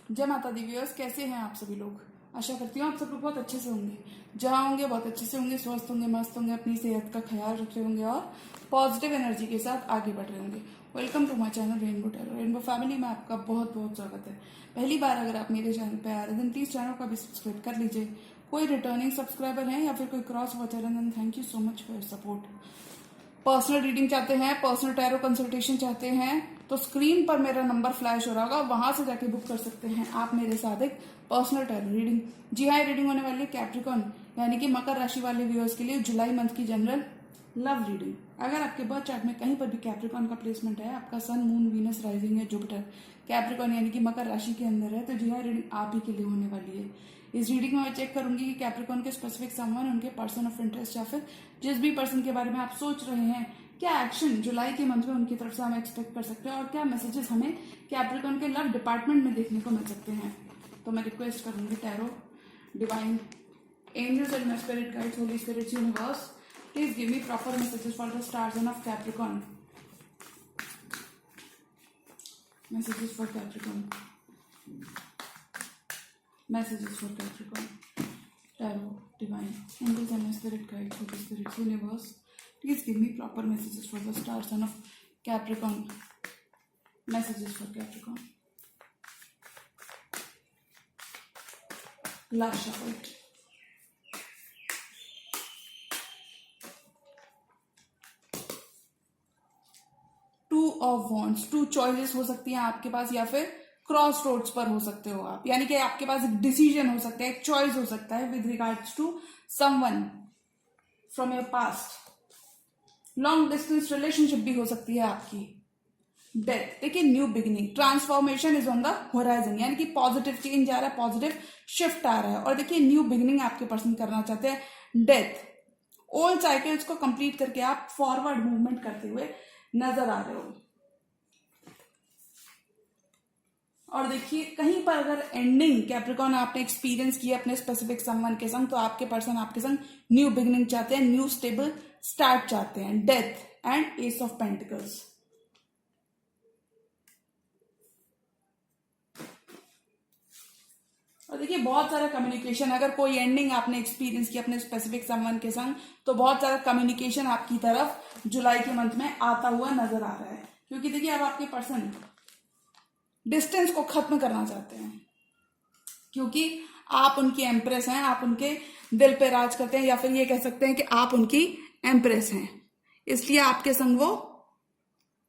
जय माता the viewers, कैसे हैं आप सभी लोग। आशा करती हूँ आप सब लोग बहुत अच्छे से होंगे। जहाँ होंगे बहुत अच्छे से होंगे, स्वस्थ होंगे, मस्त होंगे, अपनी सेहत का ख्याल रख रहे होंगे और पॉजिटिव एनर्जी के साथ आगे बढ़ रहे होंगे। Welcome to my channel Rainbow Tarot. Rainbow family में आपका बहुत बहुत स्वागत है। पहली बार अगर आप मेरे चैनल पर आ रहे हैं प्लीज चैनल को भी सब्सक्राइब कर लीजिए। कोई रिटर्निंग सब्सक्राइबर है या फिर कोई क्रॉस वॉचर है, thank you so much for your support. Personal reading चाहते हैं, पर्सनल टैरो कंसल्टेशन चाहते हैं तो स्क्रीन पर मेरा नंबर फ्लैश हो रहा होगा, वहां से जाके बुक कर सकते हैं आप मेरे साथ एक पर्सनल टैरो रीडिंग। जी हाँ, रीडिंग होने वाली है कैप्रिकॉन यानी कि मकर राशि वाले व्यूअर्स के लिए जुलाई मंथ की जनरल लव रीडिंग। अगर आपके बर्थ चार्ट में कहीं पर भी कैप्रिकॉन का प्लेसमेंट है, आपका सन, मून, वीनस, राइजिंग है जुपिटर कैप्रिकॉन यानी कि मकर राशि के अंदर है, तो जी हाँ, रीडिंग आप ही के लिए होने वाली है। इस रीडिंग में मैं चेक करूंगी कि कैप्रिकॉन के स्पेसिफिक समवन, उनके पर्सन ऑफ इंटरेस्ट या फिर जिस भी पर्सन के बारे में आप सोच रहे हैं, क्या एक्शन जुलाई के मंथ में उनकी तरफ से हम एक्सपेक्ट कर सकते हैं और क्या मैसेजेस हमें कैप्रिकॉन के लव डिपार्टमेंट में देखने को मिल सकते हैं। तो मैं रिक्वेस्ट करूंगी tarot, divine, angels and spirit guides, holy spirits, universe, please give me proper messages for the star sign of Capricorn. Messages for Capricorn, messages for Capricorn, tarot, divine, angels and spirit guides, holy spirits, universe, please give me proper messages for the star sign of Capricorn. Messages for Capricorn. Last shuffle. Two of wands, two choices हो सकती हैं आपके पास या फिर cross roads पर हो सकते हो आप, यानी कि आपके पास एक डिसीजन हो सकता है, एक चॉइस हो सकता है with regards to someone from your past. Long distance relationship भी हो सकती है आपकी। डेथ, देखिए new beginning, transformation is on the horizon, यानी कि पॉजिटिव चेंज आ रहा है, पॉजिटिव शिफ्ट आ रहा है। और देखिए न्यू बिगिनिंग आपके पर्सन करना चाहते हैं। डेथ, ओल्ड साइकिल्स को कंप्लीट करके आप फॉरवर्ड मूवमेंट करते हुए नजर आ रहे हो। और देखिए कहीं पर अगर एंडिंग कैप्रिकॉन आपने एक्सपीरियंस किया अपने स्पेसिफिक समवन के संग, तो आपके पर्सन आपके संग न्यू बिगिनिंग चाहते हैं, न्यू स्टेबल स्टार्ट चाहते हैं। Death and S of pentacles. और देखिए बहुत सारा कम्युनिकेशन, अगर कोई एंडिंग आपने एक्सपीरियंस किया अपने स्पेसिफिक समवन के संग, तो बहुत सारा कम्युनिकेशन आपकी तरफ जुलाई के मंथ में आता हुआ नजर आ रहा है। क्योंकि देखिए अब आपके पर्सन डिस्टेंस को खत्म करना चाहते हैं, क्योंकि आप उनकी एम्प्रेस हैं, आप उनके दिल पे राज करते हैं, या फिर ये कह सकते हैं कि आप उनकी एम्प्रेस हैं, इसलिए आपके संग वो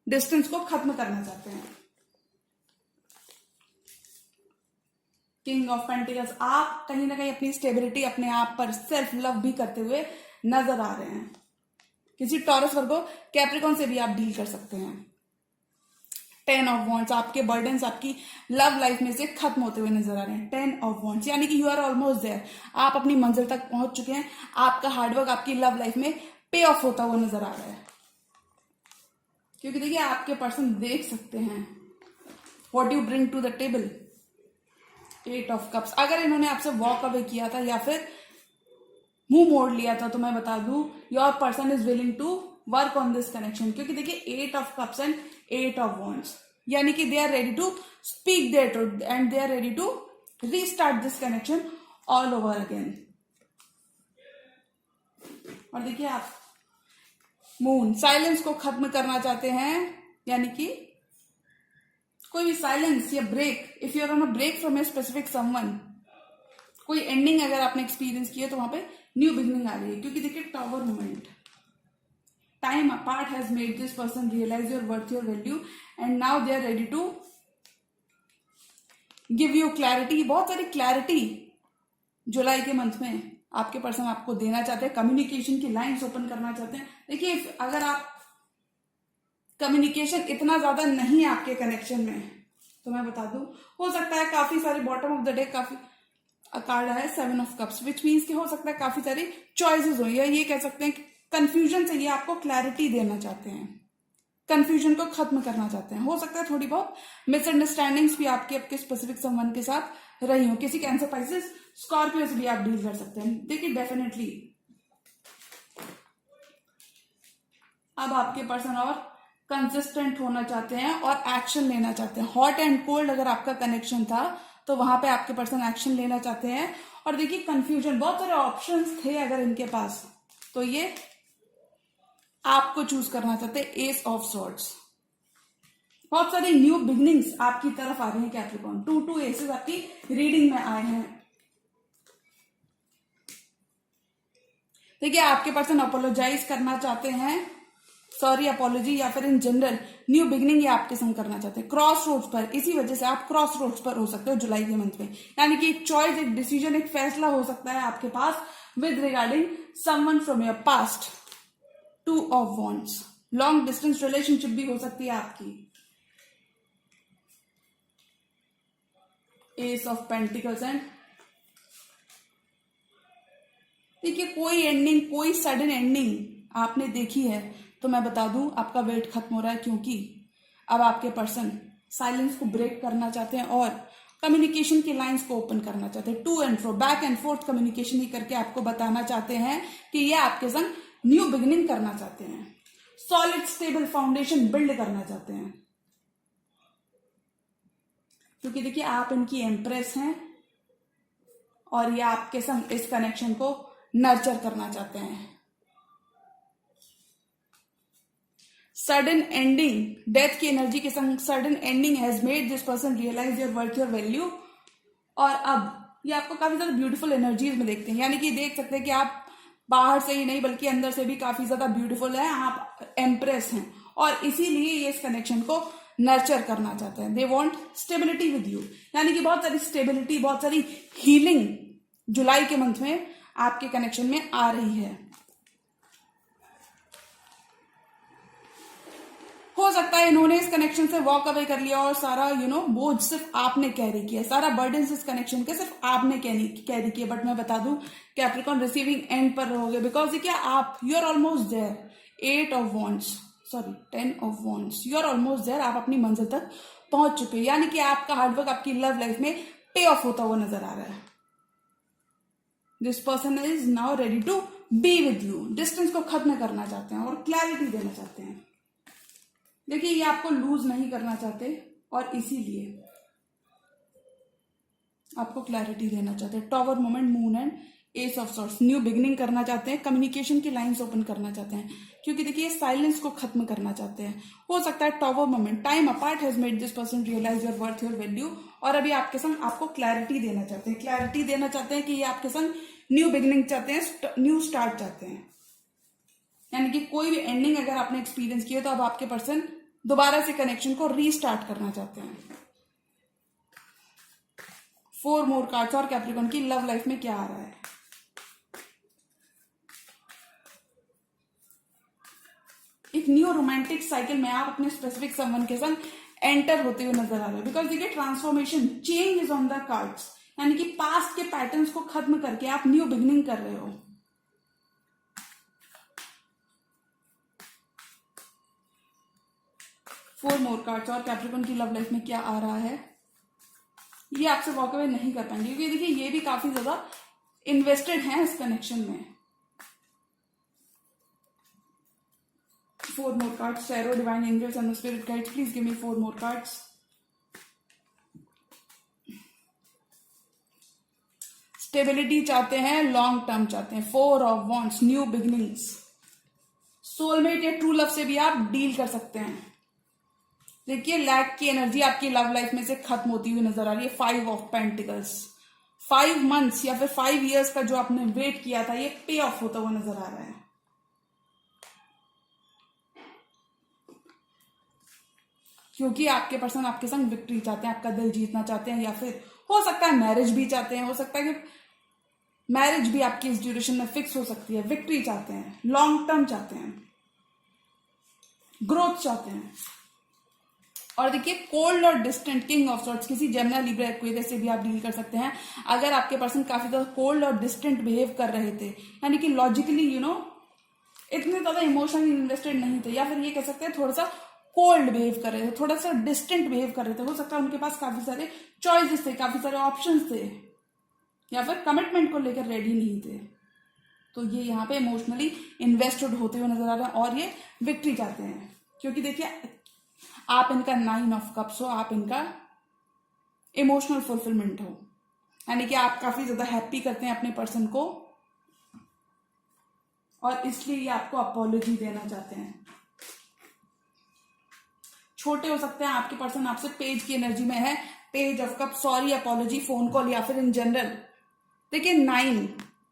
डिस्टेंस को खत्म करना चाहते हैं। किंग ऑफ पेंटिकल्स, आप कहीं ना कहीं अपनी स्टेबिलिटी, अपने आप पर सेल्फ लव भी करते हुए नजर आ रहे हैं। किसी टॉरस वर्गो कैप्रिकॉन से भी आप डील कर सकते हैं। 10 ऑफ वॉन्ड्स, आपके बर्डन्स आपकी लव लाइफ में से खत्म होते हुए नजर आ रहे हैं। 10 ऑफ वॉन्ड्स यानी कि यू आर ऑलमोस्ट देयर, आप अपनी मंजिल तक पहुंच चुके हैं। आपका हार्डवर्क आपकी लव लाइफ में पे ऑफ होता हुआ नजर आ रहा है। क्योंकि देखिए आपके पर्सन देख सकते हैं what you bring to the table. 8 of cups, अगर इन्होंने आपसे वॉक अवे किया था या फिर मुंह मोड़ लिया था, तो मैं बता दूं your person is willing to work on this connection. क्योंकि देखिए 8 of cups and 8 of wands, यानी कि they are ready to speak their truth and they are ready to restart this connection all over again. और देखिए आप moon, silence को खत्म करना चाहते हैं, यानी कि कोई भी साइलेंस या break, if you are on a break from a specific someone, कोई एंडिंग अगर आपने एक्सपीरियंस किया तो वहां पे न्यू बिगिनिंग आ रही है। क्योंकि देखिए tower moment, time apart has made this person realise your worth, your value and now they are ready to give you clarity. बहुत सारी क्लैरिटी जुलाई के मंथ में आपके पर्सन आपको देना चाहते हैं। कम्युनिकेशन की लाइंस ओपन करना चाहते हैं। देखिए अगर आप कम्युनिकेशन इतना ज्यादा नहीं है आपके कनेक्शन में, तो मैं बता दूं हो सकता है काफी सारे बॉटम ऑफ द डे काफी कार्ड है 7 ऑफ कप्स, विच मीन्स कि हो सकता है काफी सारी चॉइसेस हो, या ये कह सकते हैं कंफ्यूजन से ये आपको क्लैरिटी देना चाहते हैं, कंफ्यूजन को खत्म करना चाहते हैं। हो सकता है थोड़ी बहुत मिसअंडरस्टैंडिंग्स भी आपके स्पेसिफिक संबंध के साथ रही हो। किसी कैंसर, पाइसेस, स्कॉर्पियो से भी आप डील कर सकते हैं। देखिए डेफिनेटली अब आपके पर्सन और कंसिस्टेंट होना चाहते हैं और एक्शन लेना चाहते हैं। हॉट एंड कोल्ड अगर आपका कनेक्शन था, तो वहां पे आपके पर्सन एक्शन लेना चाहते हैं। और देखिए कंफ्यूजन, बहुत सारे ऑप्शंस थे अगर इनके पास, तो ये आपको चूज करना चाहते हैं एस ऑफ सॉर्ड्स। बहुत सारे न्यू बिगनिंग्स आपकी तरफ आ रहे हैं कैप्रिकॉर्न, 2 एसेस आपकी रीडिंग में आए हैं। देखिए आपके पर्सन अपोलोजाइज करना चाहते हैं, सॉरी अपोलॉजी, या फिर इन जनरल न्यू बिगनिंग ये आपके संग करना चाहते हैं। क्रॉस रोड्स पर, इसी वजह से आप क्रॉस रोड्स पर हो सकते हो जुलाई के मंथ में, यानी कि एक चॉइस, एक डिसीजन, एक फैसला हो सकता है आपके पास with regarding someone from your past. 2 of wands, long distance relationship भी हो सकती है आपकी। एस ऑफ पेंटिकल्स एंड देखिए कोई एंडिंग, कोई सडन एंडिंग आपने देखी है तो मैं बता दूं आपका वेट खत्म हो रहा है, क्योंकि अब आपके पर्सन साइलेंस को ब्रेक करना चाहते हैं और कम्युनिकेशन की लाइंस को ओपन करना चाहते हैं। To and fro, back and forth communication ही करके आपको बताना चाहते हैं कि ये आपके संग न्यू बिगिनिंग करना चाहते हैं, सॉलिड स्टेबल फाउंडेशन बिल्ड करना चाहते हैं। क्योंकि देखिए आप इनकी एम्प्रेस हैं और ये आपके संग इस कनेक्शन को नर्चर करना चाहते हैं। सडन एंडिंग, डेथ की एनर्जी के संग sudden ending has made this person realise your worth, your value. और अब ये आपको काफी ज्यादा ब्यूटीफुल एनर्जीज में देखते हैं, यानी कि देख सकते हैं कि आप बाहर से ही नहीं बल्कि अंदर से भी काफी ज्यादा ब्यूटीफुल है, आप एम्प्रेस हैं और इसीलिए ये इस कनेक्शन को नर्चर करना चाहते हैं। They want stability with you, यानी कि बहुत सारी स्टेबिलिटी, बहुत सारी हीलिंग जुलाई के मंथ में आपके कनेक्शन में आ रही है। हो सकता है इन्होंने इस कनेक्शन से वॉक अवे कर लिया और सारा बोझ सिर्फ आपने कैरी किया, सारा बर्डन इस कनेक्शन के सिर्फ आपने कैरी किया। बट मैं बता दूं कैप्रिकॉर्न रिसीविंग एंड पर रहोगे, बिकॉज देखिए आप, you are almost there. 8 of wands, sorry 10 of wands, you are almost there, आप अपनी मंजिल तक पहुंच चुके हैं, यानी कि आपका हार्डवर्क आपकी लव लाइफ में पे ऑफ होता हुआ नजर आ रहा है। This person is now ready to be with you, distance को खत्म करना चाहते हैं और क्लैरिटी देना चाहते हैं। देखिए ये आपको लूज नहीं करना चाहते और इसीलिए आपको क्लैरिटी देना चाहते हैं। Tower moment, moon and S of swords, new beginning करना चाहते हैं, कम्युनिकेशन की लाइंस ओपन करना चाहते हैं, क्योंकि देखिए साइलेंस को खत्म करना चाहते हैं। हो सकता है tower moment, time apart has made this person realise your worth, your value. और अभी आपके संग आपको क्लैरिटी देना चाहते हैं, क्लैरिटी देना चाहते हैं कि ये आपके संग न्यू बिगिनिंग चाहते हैं, न्यू स्टार्ट चाहते हैं। यानी कि कोई भी एंडिंग अगर आपने एक्सपीरियंस किया तो अब आपके पर्सन दोबारा से कनेक्शन को रीस्टार्ट करना चाहते हैं। 4 मोर कार्ड्स और कैप्रिकॉर्न की लव लाइफ में क्या आ रहा है। एक न्यू रोमांटिक साइकिल में आप अपने स्पेसिफिक समवन के संग एंटर होते हुए नजर आ रहे हो, बिकॉज देखिए transformation, change is on the cards, यानी कि पास्ट के पैटर्न्स को खत्म करके आप न्यू बिगिनिंग कर रहे हो। फोर मोर कार्ड्स और कैप्रिकॉर्न की लव लाइफ में क्या आ रहा है। ये आपसे वॉक अवे नहीं कर पाएंगे, क्योंकि देखिए ये भी काफी ज्यादा इन्वेस्टेड हैं इस कनेक्शन में। 4 more cards, tarot, divine angels and spirit guides, please give me 4 more cards. Stability चाहते हैं, लॉन्ग टर्म चाहते हैं, 4 of wands, new beginnings. Soulmate या ट्रू लव से भी आप डील कर सकते हैं। देखिए लैक की एनर्जी आपकी लव लाइफ में से खत्म होती हुई नजर आ रही है। 5 of पेंटिकल्स, 5 months या फिर 5 years का जो आपने वेट किया था ये पे ऑफ होता हुआ नजर आ रहा है। क्योंकि आपके पर्सन आपके संग विक्ट्री चाहते हैं, आपका दिल जीतना चाहते हैं, या फिर हो सकता है मैरिज भी चाहते हैं, हो सकता है कि मैरिज भी आपकी इस ड्यूरेशन में फिक्स हो सकती है। विक्ट्री चाहते हैं, लॉन्ग टर्म चाहते हैं, ग्रोथ चाहते हैं। और देखिए कोल्ड और डिस्टेंट, किंग ऑफ सॉर्ड्स, किसी जेमिनी लिब्रा एक्वेरियस से भी आप डील कर सकते हैं। अगर आपके पर्सन काफी ज्यादा कोल्ड और डिस्टेंट बिहेव कर रहे थे, यानी कि लॉजिकली इतने ज्यादा इमोशनली इन्वेस्टेड नहीं थे, या फिर ये कह सकते हैं थोड़ा सा कोल्ड बिहेव कर रहे थे, थोड़ा सा डिस्टेंट बिहेव कर रहे थे, हो सकता है उनके पास काफी सारे चॉइसेस थे, काफी सारे ऑप्शंस थे, या फिर कमिटमेंट को लेकर रेडी नहीं थे। तो ये यहाँ पे इमोशनली इन्वेस्टेड होते हुए नजर आ रहे हैं और ये विक्ट्री चाहते हैं। क्योंकि देखिए आप इनका 9 of cups हो, आप इनका इमोशनल फुलफिलमेंट हो, यानी कि आप काफी ज्यादा हैप्पी करते हैं अपने पर्सन को और इसलिए ये आपको अपॉलॉजी देना चाहते हैं। छोटे हो सकते हैं आपके पर्सन, आपसे पेज की एनर्जी में है, page of cup, sorry, apology, phone call या फिर इन जनरल। देखिए 9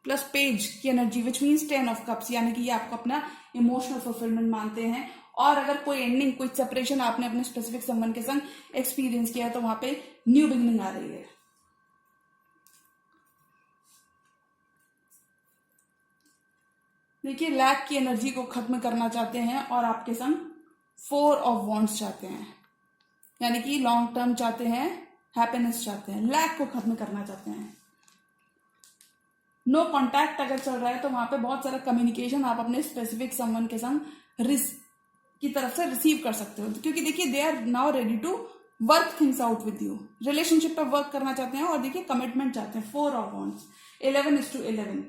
प्लस पेज की energy which means 10 of cups, यानी कि ये आपको अपना इमोशनल फुलफिलमेंट मानते हैं। और अगर कोई एंडिंग, कोई सेपरेशन आपने अपने स्पेसिफिक समवन के संग एक्सपीरियंस किया है तो वहां पे न्यू बिगिनिंग आ रही है। देखिए लैक की एनर्जी को खत्म करना चाहते हैं और आपके संग 4 ऑफ वॉन्ड्स चाहते हैं, यानी कि लॉन्ग टर्म चाहते हैं, हैप्पीनेस चाहते हैं, लैक को खत्म करना चाहते हैं। नो कॉन्टैक्ट अगर चल रहा है तो वहां पे बहुत सारा कम्युनिकेशन आप अपने स्पेसिफिक समवन के संग की तरफ से रिसीव कर सकते हो, क्योंकि देखिए they are now ready to work things out with you, relationship पर वर्क करना चाहते हैं और देखिए कमिटमेंट चाहते हैं। 4 ऑफ वॉन्ड्स, 11:11,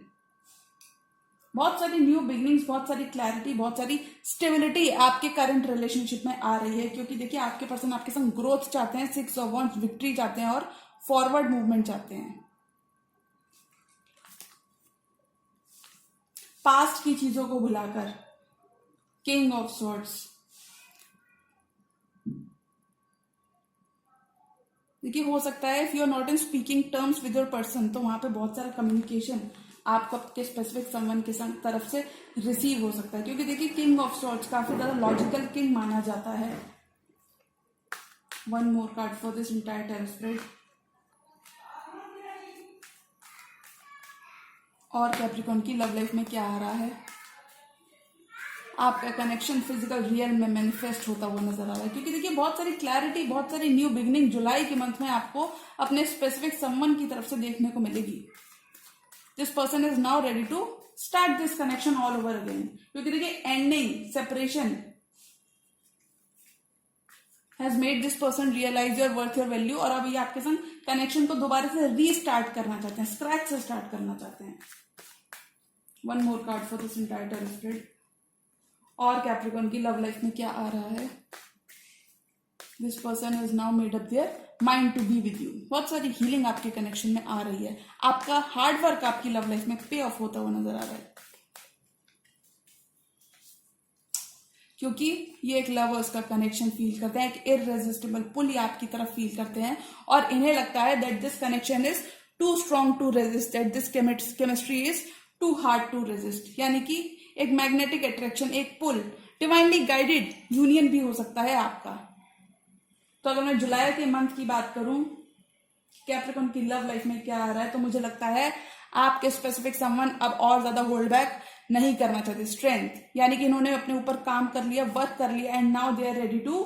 बहुत सारी न्यू बिगनिंग्स, बहुत सारी क्लैरिटी, बहुत सारी स्टेबिलिटी आपके करंट रिलेशनशिप में आ रही है, क्योंकि देखिए आपके पर्सन आपके संग ग्रोथ चाहते हैं, 6 ऑफ वॉन्ड्स, विक्ट्री चाहते हैं और फॉरवर्ड मूवमेंट चाहते हैं। पास्ट की चीजों को भुलाकर, किंग ऑफ स्वॉर्ड्स, देखिए हो सकता है if you are not in speaking terms with your person तो वहां पे बहुत सारा कम्युनिकेशन आपको आपके स्पेसिफिक समवन के तरफ से रिसीव हो सकता है, क्योंकि देखिए किंग ऑफ स्वॉर्ड्स काफी ज्यादा लॉजिकल किंग माना जाता है। One more card for this entire tarot spread. और कैप्रिकॉर्न की लव लाइफ में क्या आ रहा है? आपका कनेक्शन फिजिकल रियल में मैनिफेस्ट होता हुआ नजर आ रहा है, क्योंकि देखिए बहुत सारी क्लैरिटी, बहुत सारी न्यू बिगिनिंग जुलाई के मंथ में आपको अपने स्पेसिफिक समवन की तरफ से देखने को मिलेगी। This person is now ready to start this connection all over again, क्योंकि देखिए ending, separation has made this person realise your worth, your value, और अब ये आपके संग कनेक्शन को दोबारा से रीस्टार्ट करना चाहते हैं, स्क्रैच से स्टार्ट करना चाहते हैं। One more card for this entire tarot spread. और कैप्रिकॉर्न की लव लाइफ में क्या आ रहा है? This person is now made up their mind to be with you. बहुत सारी हीलिंग आपके कनेक्शन में आ रही है, आपका हार्ड वर्क आपकी लव लाइफ में पे ऑफ होता हुआ नजर आ रहा है, क्योंकि ये एक लवर्स का कनेक्शन फील करते हैं, एक इररेजिस्टिबल पुल ये आपकी तरफ फील करते हैं और इन्हें लगता है that this connection is too strong to resist, that this chemistry is too hard to resist, यानी कि एक मैग्नेटिक अट्रैक्शन, एक पुल, डिवाइनली गाइडेड यूनियन भी हो सकता है आपका। तो अगर मैं जुलाई के मंथ की बात करूं, कैप्रिकॉर्न की लव लाइफ में क्या आ रहा है, तो मुझे लगता है आपके स्पेसिफिक समवन अब और ज्यादा होल्ड बैक नहीं करना चाहते। स्ट्रेंथ, यानी कि इन्होंने अपने ऊपर काम कर लिया, वर्क कर लिया, and now they are ready to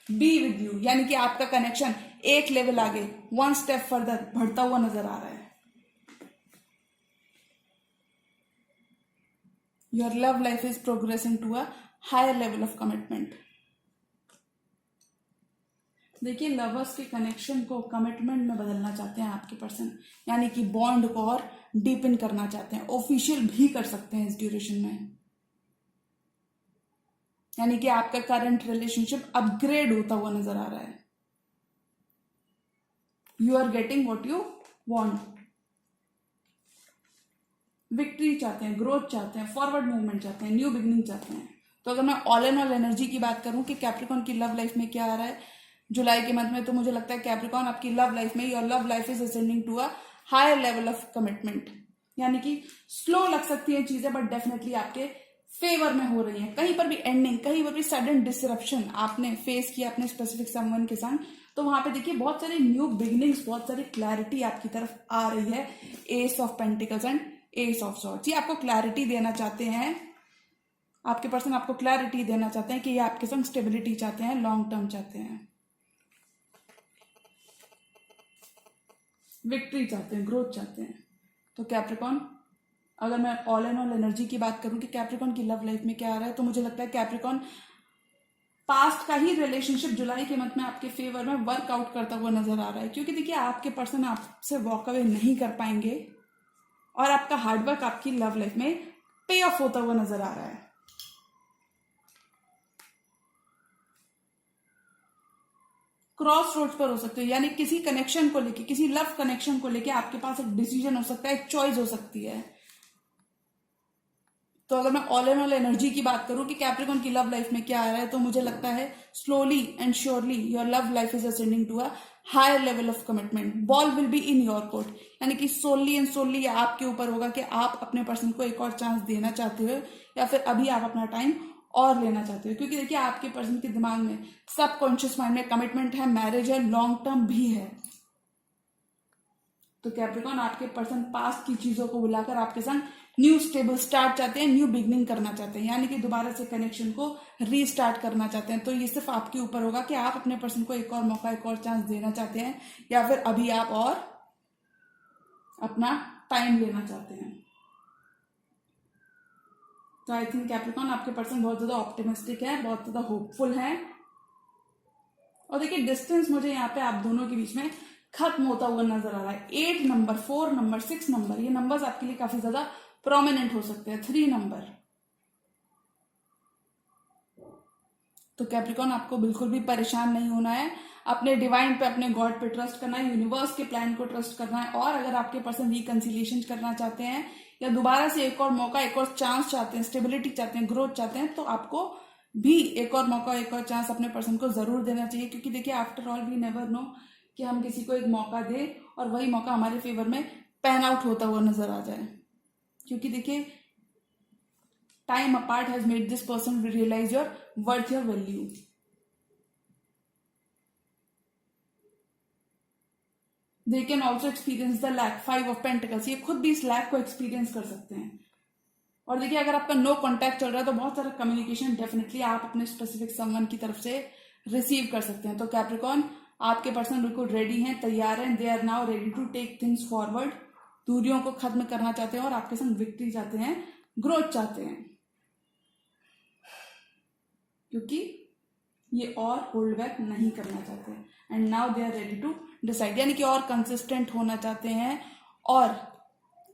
be with you, यानी कि आपका कनेक्शन एक लेवल आगे, वन स्टेप फर्दर बढ़ता हुआ नजर आ रहा है। Your love life is progressing to a higher level of commitment. देखिए लवर्स के कनेक्शन को कमिटमेंट में बदलना चाहते हैं आपके पर्सन, यानी कि बॉन्ड को और डीपन करना चाहते हैं, ऑफिशियल भी कर सकते हैं इस ड्यूरेशन में, यानी कि आपका करंट रिलेशनशिप अपग्रेड होता हुआ नजर आ रहा है। You are getting what you want, victory चाहते हैं, ग्रोथ चाहते हैं, फॉरवर्ड मूवमेंट चाहते हैं, न्यू बिगनिंग चाहते हैं। तो अगर मैं ऑल एंड ऑल एनर्जी की बात करूं कि कैप्रिकॉर्न की लव लाइफ में क्या आ रहा है जुलाई के मंथ में, तो मुझे लगता है कैप्रिकॉर्न आपकी लव लाइफ में, your love life is ascending to a higher level of commitment, यानी कि स्लो लग सकती है चीजें बट डेफिनेटली आपके फेवर में हो रही है। कहीं पर भी एंडिंग, कहीं पर भी सडन डिसरप्शन आपने फेस किया अपने स्पेसिफिक समवन के साथ, तो वहां पे देखिए बहुत सारी न्यू बिगिनिंग्स, बहुत सारी क्लैरिटी आपकी तरफ आ रही है। S of pentacles and S of swords, ये आपको क्लैरिटी देना चाहते हैं, आपके पर्सन आपको क्लैरिटी देना चाहते हैं कि ये आपके संग स्टेबिलिटी चाहते हैं, लॉन्ग टर्म चाहते हैं, विक्ट्री चाहते हैं, ग्रोथ चाहते हैं। तो कैप्रिकॉर्न, अगर मैं ऑल एंड ऑल एनर्जी की बात करूं कि कैप्रिकॉर्न की लव लाइफ में क्या आ रहा है, तो मुझे लगता है कैप्रिकॉर्न पास्ट का ही रिलेशनशिप जुलाई के मंथ में आपके फेवर में वर्कआउट करता हुआ नजर आ रहा है, क्योंकि देखिए आपके पर्सन आपसे वॉक अवे नहीं कर पाएंगे और आपका हार्डवर्क आपकी लव लाइफ में पे ऑफ होता हुआ नजर आ रहा है। क्रॉस रोड पर हो सकते हो, यानी किसी कनेक्शन को लेके, किसी लव कनेक्शन को लेके आपके पास एक डिसीजन हो सकता है, एक चॉइस हो सकती है। तो अगर मैं ऑल एंड ऑल एनर्जी की बात करूं कि कैप्रिकॉन की लव लाइफ में क्या आ रहा है, तो मुझे लगता है slowly and surely your love life is ascending to a higher level of commitment. Ball will be in your court, यानी कि सोली एंड सोली आपके ऊपर होगा कि आप अपने पर्सन को एक और चांस देना चाहते हो या फिर अभी आप अपना टाइम और लेना चाहते हो। क्योंकि देखिए आपके पर्सन के दिमाग में, सबकॉन्शियस माइंड में कमिटमेंट है, मैरिज है, लॉन्ग टर्म भी है। तो कैप्रिकॉन आपके पर्सन पास्ट की चीजों को बुलाकर आपके संग न्यू स्टेबल स्टार्ट चाहते हैं, न्यू बिगनिंग करना चाहते हैं, यानी कि दोबारा से कनेक्शन को रीस्टार्ट करना चाहते हैं। तो ये सिर्फ आपके ऊपर होगा कि आप अपने पर्सन को एक और मौका, एक और चांस देना चाहते हैं या फिर अभी आप और अपना टाइम लेना चाहते हैं। तो आई थिंक कैप्रिकॉन आपके पर्सन बहुत ज्यादा ऑप्टिमिस्टिक है, बहुत ज्यादा होपफुल है। और देखिए डिस्टेंस मुझे यहाँ पे आप दोनों के बीच में खत्म होता हुआ नजर आ रहा है। 8 नंबर, 4 नंबर, 6 नंबर, ये नंबर्स आपके लिए काफी ज्यादा प्रोमिनेंट हो सकते हैं। 3 नंबर। तो कैप्रिकॉन आपको बिल्कुल भी परेशान नहीं होना है, अपने डिवाइन पे, अपने गॉड पे ट्रस्ट करना है, यूनिवर्स के प्लान को ट्रस्ट करना है। और अगर आपके पर्सन रिकंसिलिएशन करना चाहते हैं या दोबारा से एक और मौका, एक और चांस चाहते हैं, स्टेबिलिटी चाहते हैं, ग्रोथ चाहते हैं, तो आपको भी एक और मौका, एक और चांस अपने पर्सन को जरूर देना चाहिए। क्योंकि देखिए after all we never know कि हम किसी को एक मौका दें और वही मौका हमारे फेवर में पैन आउट होता हुआ नजर आ जाए। क्योंकि देखिए time apart has made this person realise your worth, your value. They can also experience the lack, 5 of pentacles, ये खुद भी इस लैक को एक्सपीरियंस कर सकते हैं। और देखिए अगर आपका नो कॉन्टैक्ट चल रहा है तो बहुत सारा कम्युनिकेशन डेफिनेटली आप अपने स्पेसिफिक समवन की तरफ से रिसीव कर सकते हैं। तो कैप्रिकॉन आपके पर्सन बिल्कुल रेडी हैं, तैयार हैं, they are now ready to take things forward. दूरियों को खत्म करना चाहते हैं और आपके संग विक्ट्री चाहते हैं, ग्रोथ चाहते हैं। क्योंकि ये और होल्ड बैक नहीं करना चाहते हैं and now they are ready to decide, यानी कि और कंसिस्टेंट होना चाहते हैं और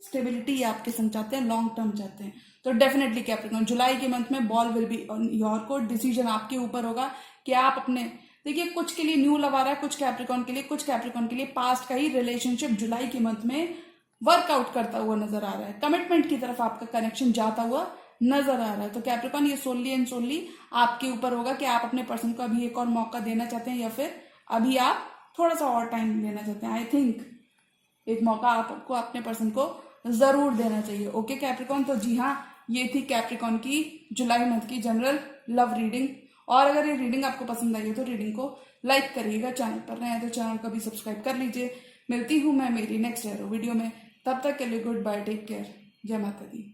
स्टेबिलिटी आपके संग चाहते हैं, लॉन्ग टर्म चाहते हैं। तो डेफिनेटली कैप्रिकॉन जुलाई के मंथ में ball will be on your court, decision आपके ऊपर होगा कि आप अपने, देखिए कुछ के लिए न्यू लव आ रहा है, कुछ कैप्रिकॉन के लिए, कुछ कैप्रिकॉन के लिए पास्ट का ही रिलेशनशिप जुलाई के मंथ में वर्कआउट करता हुआ नजर आ रहा है, कमिटमेंट की तरफ आपका कनेक्शन जाता हुआ नजर आ रहा है। तो कैप्रिकॉन ये सोनली एंड सोनली आपके ऊपर होगा कि आप अपने पर्सन को अभी एक और मौका देना चाहते हैं या फिर अभी आप थोड़ा सा और टाइम लेना चाहते हैं। आई थिंक एक मौका आपको अपने पर्सन को जरूर देना चाहिए। ओके कैप्रिकॉन, तो जी हाँ, ये थी कैप्रिकॉन की जुलाई मंथ की जनरल लव रीडिंग। और अगर ये रीडिंग आपको पसंद आई है तो रीडिंग को लाइक करिएगा, चैनल पर नए हैं तो चैनल को भी सब्सक्राइब कर लीजिए। मिलती हूँ मैं मेरी नेक्स्ट वीडियो में, तब तक के लिए गुड बाय, टेक केयर, जय माता दी।